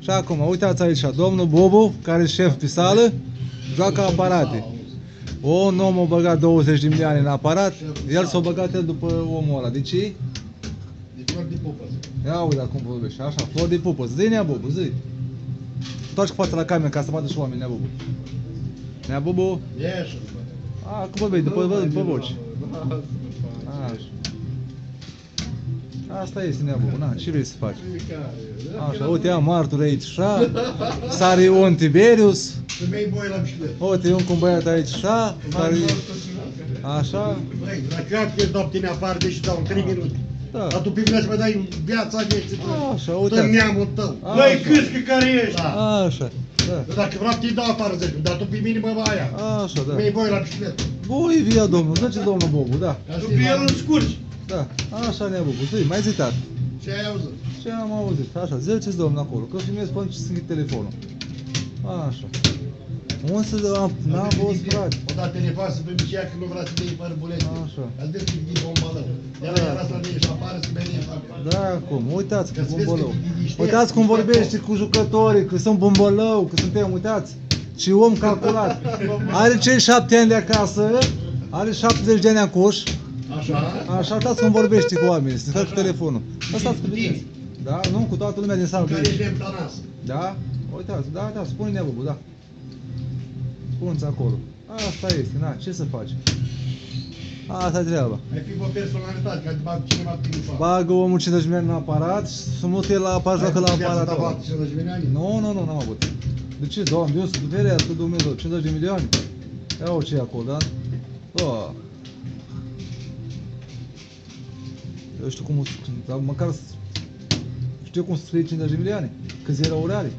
Și acum, uitați aici, domnul Bobu, care e șef pe sală, joacă aparate. Un om a băgat 20 de milioane în aparat, el s-a băgat el după omul ăla. De ce? De flori de pupă. Ia uite cum vorbește, așa, flori de pupă. Zi, Nea Bobu, zi. Întoarce cu fața la cameră ca să vadă și oamenii, Nea Bobu. Nea Bobu? Ieși, A, cum vorbești, după voci. Așa. Asta este, Nea Bobu, na, ce vrei să faci? Așa, uite, am martori aici, așa. Sare Ion Tiberius. Femei boi la bicicletă. Uite, un băiat aici, așa. Așa. Băi, la ce că dau tine afară, deși dau în 3 minute. Da. Dar tu pe mine să mă dai viața vieții Așa, tău. uitați. Dă neamul tău. Băi, câscă care ești? Da. Așa, da. Dacă vreau să-i dau afară, zic, dar tu pe mine mă va aia. Așa, da. Femei boi la bicicletă. Bui, via domnul, zice domnul Bobu, da. Tu pe el îl scurci. Da, așa, Nea Bobu, zi, mai zi, tată. Ce ai auzit? Ce am auzit? Așa, ziceți domnul acolo, că filmez până ce să închid telefonul. Așa. Unde să dăm? N-am fost, frate. O dat telefon să primi că nu vrea să dai fără bulete. Așa. Ați văzut că e bombalău. Iar era să vine și afară să veni și afară. Da, cum? Uitați Că cu să vezi bombălău. că e niște- Uitați cum niște vorbește acolo. cu jucătorii, că sunt bombălău, că suntem, uitați. Ce om calculat. Are cei 7 ani de acasă, are 70 de ani acuș. Așa? Așa, uitați cum vorbește cu oamenii, să cu telefonul. Asta Cu tine. Da, nu, cu toată lumea din sală. Care ești nemtanas. Da? Uitați, da, da, spune Nea Bobu, da. Spuneți acolo. Asta este, na, ce să faci? Asta e treaba. Ai fi o personalitate, ca să bag cineva pe tine. Bagă omul 50 de milioane în aparat și să mute la aparat, joacă la aparat. Nu, nu, nu, n-am avut. De ce, doamne, Deus, cu verea, cu Dumnezeu, 50 de milioane? Ia o ce e acolo, da? Da. Eu știu cum, dar măcar știu cum să scrie 50 de milioane, câți erau orari.